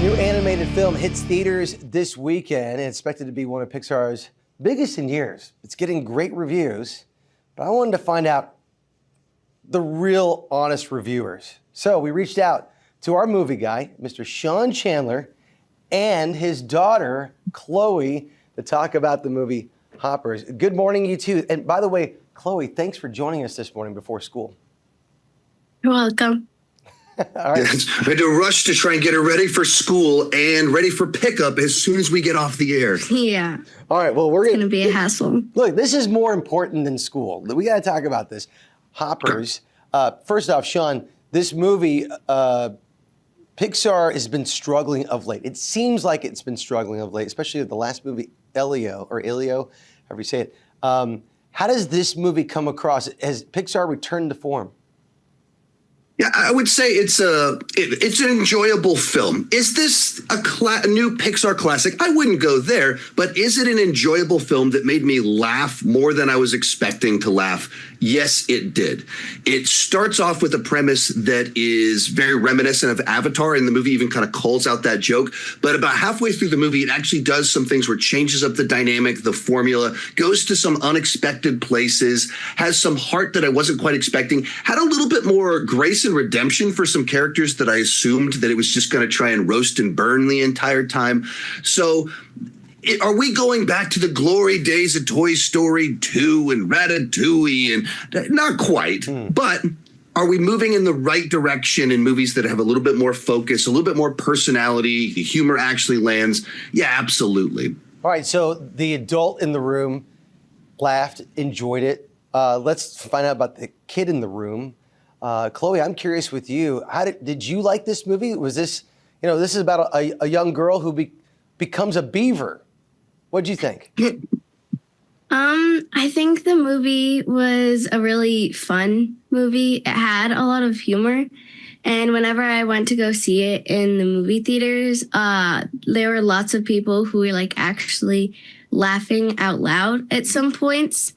New animated film hits theaters this weekend and expected to be one of Pixar's biggest in years. It's getting great reviews, but I wanted to find out the real honest reviewers. So we reached out to our movie guy, Mr. Sean Chandler, and his daughter, Chloe, to talk about the movie Hoppers. Good morning, you two. And by the way, Chloe, thanks for joining us this morning before school. You're welcome. All right. Yes. I had to rush to try and get her ready for school and ready for pickup as soon as we get off the air. Yeah. All right. Well, we're It's going to be a hassle. Look, this is more important than school. We got to talk about this. Hoppers. First off, Sean, this movie, Pixar has been struggling of late. It seems like it's been struggling of late, especially with the last movie, Elio, however you say it. How does this movie come across? Has Pixar returned to form? Yeah, I would say it's an enjoyable film. Is this a new Pixar classic? I wouldn't go there, but is it an enjoyable film that made me laugh more than I was expecting to laugh? Yes, it did. It starts off with a premise that is very reminiscent of Avatar, and the movie even kind of calls out that joke. But about halfway through the movie, it actually does some things where it changes up the dynamic, the formula, goes to some unexpected places, has some heart that I wasn't quite expecting, had a little bit more grace and redemption for some characters that I assumed that it was just going to try and roast and burn the entire time. So are we going back to the glory days of Toy Story 2 and Ratatouille? And not quite, but are we moving in the right direction in movies that have a little bit more focus, a little bit more personality? The humor actually lands. Yeah, absolutely. All right, so the adult in the room laughed, enjoyed it. Let's find out about the kid in the room. Chloe, I'm curious with you. Did you like this movie? Was this, this is about a young girl who becomes a beaver. What'd you think? I think the movie was a really fun movie. It had a lot of humor. And whenever I went to go see it in the movie theaters, there were lots of people who were like actually laughing out loud at some points.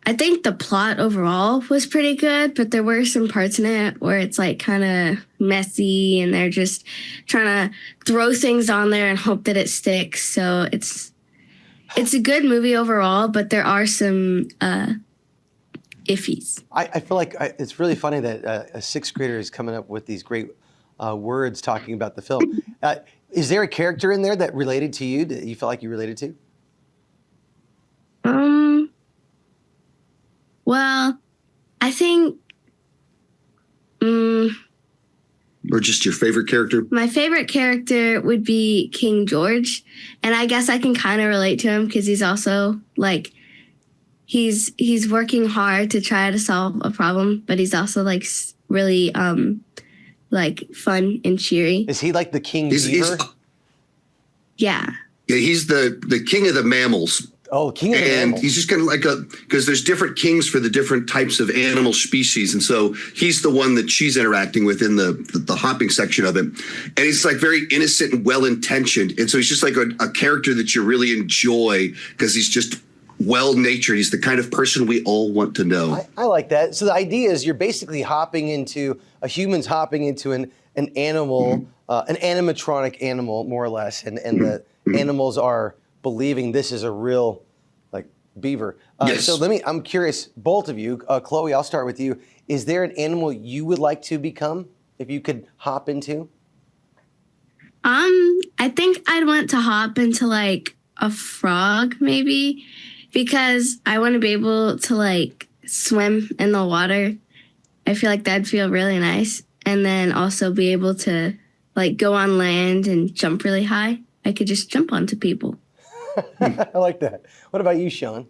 I think the plot overall was pretty good, but there were some parts in it where it's like kind of messy and they're just trying to throw things on there and hope that it sticks. So it's a good movie overall, but there are some iffies. I feel like it's really funny that a sixth grader is coming up with these great words talking about the film. Is there a character in there that related to you, that you felt like you related to? Well, I think... Or just your favorite character? My favorite character would be King George. And I guess I can kind of relate to him because he's also, like, he's working hard to try to solve a problem, but he's also, like, really, like, fun and cheery. Is he like the king beaver? Yeah. Yeah, he's the king of the mammals. Oh, king of the animals. And he's just kind of like because there's different kings for the different types of animal species. And so he's the one that she's interacting with in the hopping section of it. And he's like very innocent and well-intentioned. And so he's just like a character that you really enjoy because he's just well-natured. He's the kind of person we all want to know. I like that. So the idea is you're basically a human's hopping into an animal, an animatronic animal, more or less. And the animals are believing this is a real, like, beaver. Yes. So I'm curious, both of you, Chloe, I'll start with you. Is there an animal you would like to become if you could hop into? I think I'd want to hop into like a frog maybe because I want to be able to like swim in the water. I feel like that'd feel really nice. And then also be able to like go on land and jump really high. I could just jump onto people. I like that. What about you, Sean?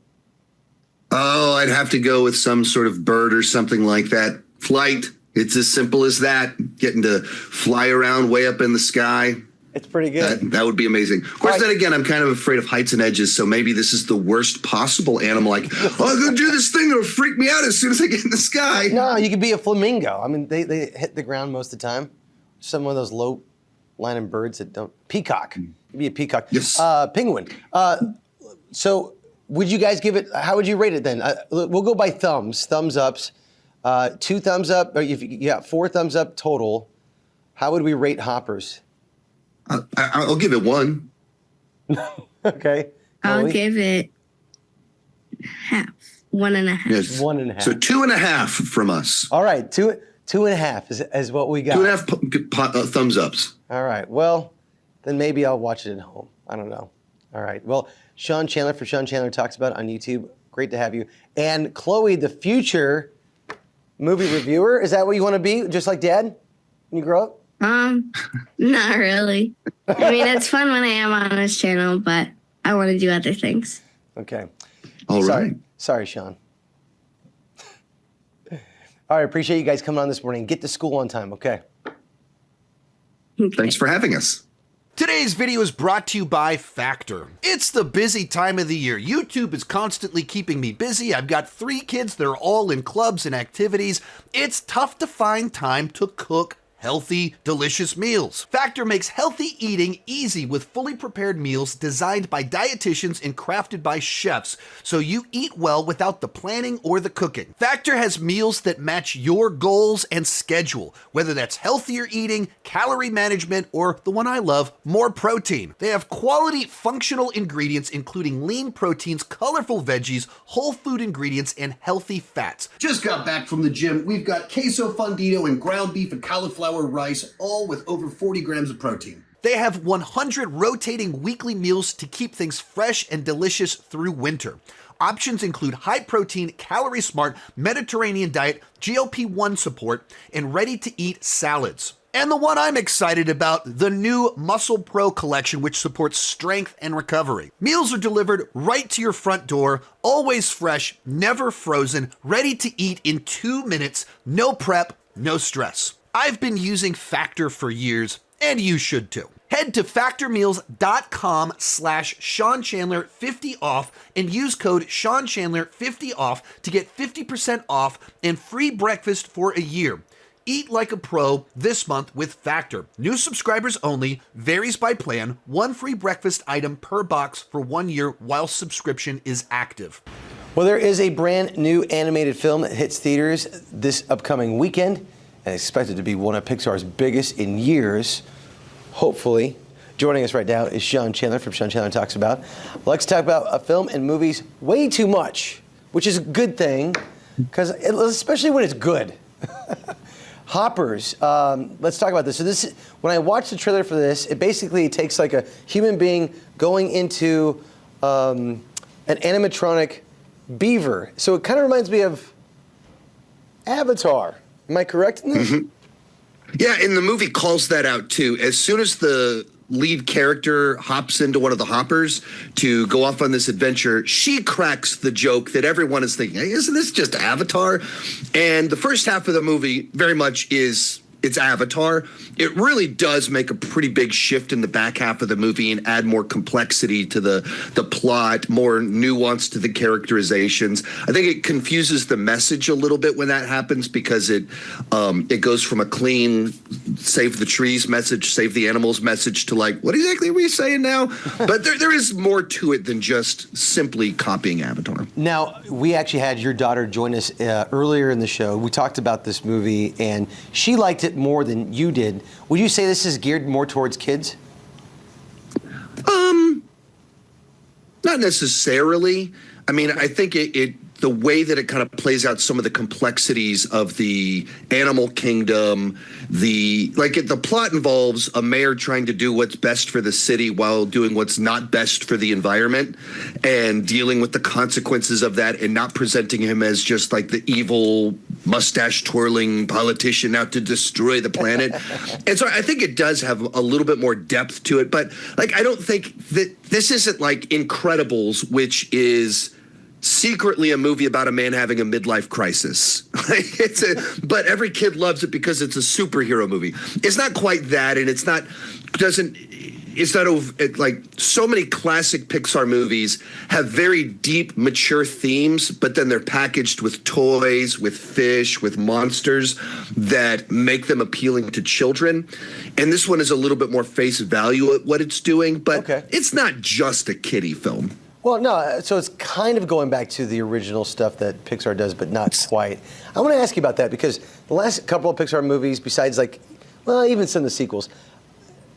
Oh, I'd have to go with some sort of bird or something like that. Flight. It's as simple as that. Getting to fly around way up in the sky. It's pretty good. That would be amazing. Of course, then again, I'm kind of afraid of heights and edges, so maybe this is the worst possible animal. Like, I'm going to do this thing that'll freak me out as soon as I get in the sky. No, you could be a flamingo. I mean, they hit the ground most of the time. Some of those low-lining birds that don't. Peacock. You'd be a peacock. Yes. Penguin. So would you guys give it, how would you rate it then? We'll go by thumbs, thumbs ups. 2 thumbs up, or if you got 4 thumbs up total. How would we rate Hoppers? I'll give it 1. Okay. I'll Chloe? give it half. 1.5. Yes. 1.5. So 2.5 from us. All right, 2.5 is what we got. 2.5 thumbs ups. All right. Well, then maybe I'll watch it at home. I don't know. All right. Well, Sean Chandler for Sean Chandler Talks About It on YouTube. Great to have you. And Chloe, the future movie reviewer. Is that what you want to be? Just like Dad when you grow up? Not really. I mean, it's fun when I am on this channel, but I want to do other things. Okay. All right. Sorry, Sean. All right. Appreciate you guys coming on this morning. Get to school on time. Okay. Thanks for having us. Today's video is brought to you by Factor. It's the busy time of the year. YouTube is constantly keeping me busy. I've got 3 kids. They're all in clubs and activities. It's tough to find time to cook healthy, delicious meals. Factor makes healthy eating easy with fully prepared meals designed by dietitians and crafted by chefs, so you eat well without the planning or the cooking. Factor has meals that match your goals and schedule, whether that's healthier eating, calorie management, or the one I love, more protein. They have quality, functional ingredients including lean proteins, colorful veggies, whole food ingredients, and healthy fats. Just got back from the gym. We've got queso fundido and ground beef and cauliflower rice, all with over 40 grams of protein. They have 100 rotating weekly meals to keep things fresh and delicious through winter. Options include high protein, calorie smart, Mediterranean diet, GLP-1 support, and ready to eat salads. And the one I'm excited about, the new Muscle Pro collection, which supports strength and recovery. Meals are delivered right to your front door, always fresh, never frozen, ready to eat in 2 minutes, no prep, no stress. I've been using Factor for years, and you should too. Head to factormeals.com/SeanChandler50 off and use code SeanChandler50 off to get 50% off and free breakfast for a year. Eat like a pro this month with Factor. New subscribers only, varies by plan, 1 free breakfast item per box for 1 year while subscription is active. Well, there is a brand new animated film that hits theaters this upcoming weekend and expected to be one of Pixar's biggest in years, hopefully. Joining us right now is Sean Chandler from Sean Chandler Talks About. Let's talk about a film and movies way too much, which is a good thing, because especially when it's good. Hoppers. Let's talk about this. So this, when I watched the trailer for this, it basically takes like a human being going into an animatronic beaver. So it kind of reminds me of Avatar. Am I correct in this? Mm-hmm. Yeah, and the movie calls that out too. As soon as the lead character hops into one of the hoppers to go off on this adventure, she cracks the joke that everyone is thinking, hey, isn't this just Avatar? And the first half of the movie very much is it's Avatar. It really does make a pretty big shift in the back half of the movie and add more complexity to the plot, more nuance to the characterizations. I think it confuses the message a little bit when that happens because it goes from a clean save the trees message, save the animals message to like, what exactly are we saying now? But there is more to it than just simply copying Avatar. Now, we actually had your daughter join us earlier in the show. We talked about this movie, and she liked it more than you did. Would you say this is geared more towards kids? Not necessarily. I mean, I think the way that it kind of plays out some of the complexities of the animal kingdom, the plot involves a mayor trying to do what's best for the city while doing what's not best for the environment and dealing with the consequences of that and not presenting him as just like the evil mustache twirling politician out to destroy the planet. And so I think it does have a little bit more depth to it, but like I don't think that this isn't like Incredibles, which is secretly a movie about a man having a midlife crisis. But every kid loves it because it's a superhero movie. It's not quite that, and it's not like so many classic Pixar movies have very deep, mature themes, but then they're packaged with toys, with fish, with monsters that make them appealing to children. And this one is a little bit more face value at what it's doing, but It's not just a kiddie film. Well, no, so it's kind of going back to the original stuff that Pixar does, but not quite. I want to ask you about that because the last couple of Pixar movies, besides like well, even some of the sequels,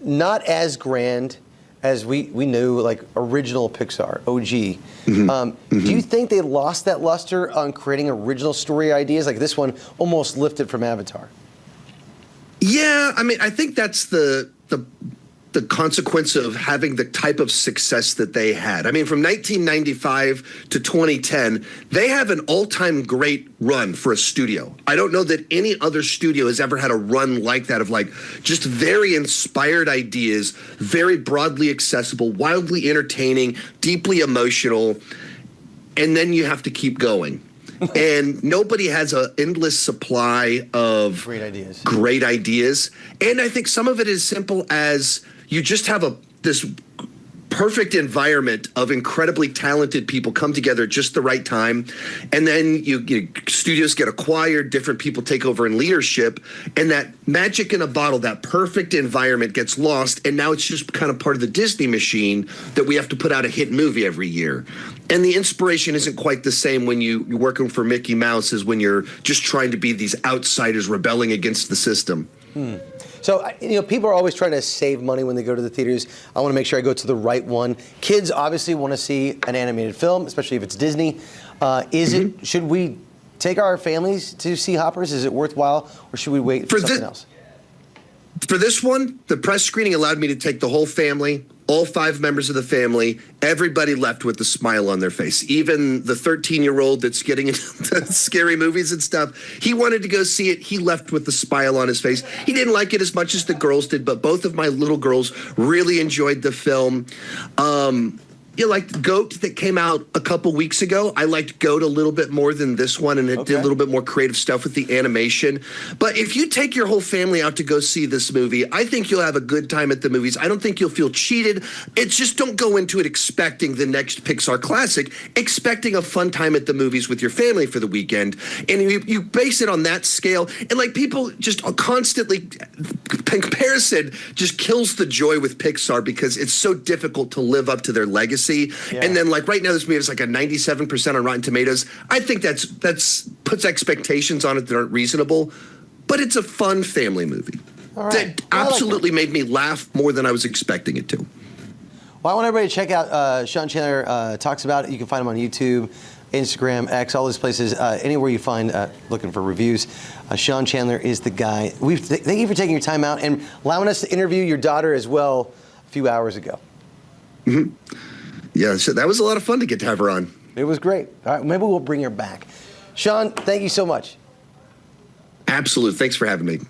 not as grand as we knew, like original Pixar, OG. Do you think they lost that luster on creating original story ideas? Like this one almost lifted from Avatar. Yeah, I mean, I think that's the consequence of having the type of success that they had. I mean, from 1995 to 2010, they have an all-time great run for a studio. I don't know that any other studio has ever had a run like that of like just very inspired ideas, very broadly accessible, wildly entertaining, deeply emotional, and then you have to keep going. And nobody has an endless supply of great ideas. And I think some of it is simple as you just have this perfect environment of incredibly talented people come together at just the right time. And then studios get acquired, different people take over in leadership, and that magic in a bottle, that perfect environment gets lost. And now it's just kind of part of the Disney machine that we have to put out a hit movie every year. And the inspiration isn't quite the same when you're working for Mickey Mouse as when you're just trying to be these outsiders rebelling against the system. So, people are always trying to save money when they go to the theaters. I want to make sure I go to the right one. Kids obviously want to see an animated film, especially if it's Disney. Should we take our families to see Hoppers? Is it worthwhile, or should we wait for something else? For this one, the press screening allowed me to take the whole family, all 5 members of the family. Everybody left with a smile on their face. Even the 13-year-old that's getting into scary movies and stuff, he wanted to go see it. He left with a smile on his face. He didn't like it as much as the girls did, but both of my little girls really enjoyed the film. You liked Goat that came out a couple weeks ago. I liked Goat a little bit more than this one, and it did a little bit more creative stuff with the animation. But if you take your whole family out to go see this movie, I think you'll have a good time at the movies. I don't think you'll feel cheated. It's just don't go into it expecting the next Pixar classic, expecting a fun time at the movies with your family for the weekend. And you base it on that scale. And like people just constantly, comparison just kills the joy with Pixar because it's so difficult to live up to their legacy. Yeah. And then like right now this movie is like a 97% on Rotten Tomatoes. I think that's puts expectations on it that aren't reasonable, but it's a fun family movie. That absolutely made me laugh more than I was expecting it to. Well, I want everybody to check out Sean Chandler Talks About It. You can find him on YouTube, Instagram, X, all those places, anywhere you find looking for reviews. Sean Chandler is the guy. Thank you for taking your time out and allowing us to interview your daughter as well a few hours ago. Yeah, so that was a lot of fun to get to have her on. It was great. All right, maybe we'll bring her back. Sean, thank you so much. Absolutely. Thanks for having me.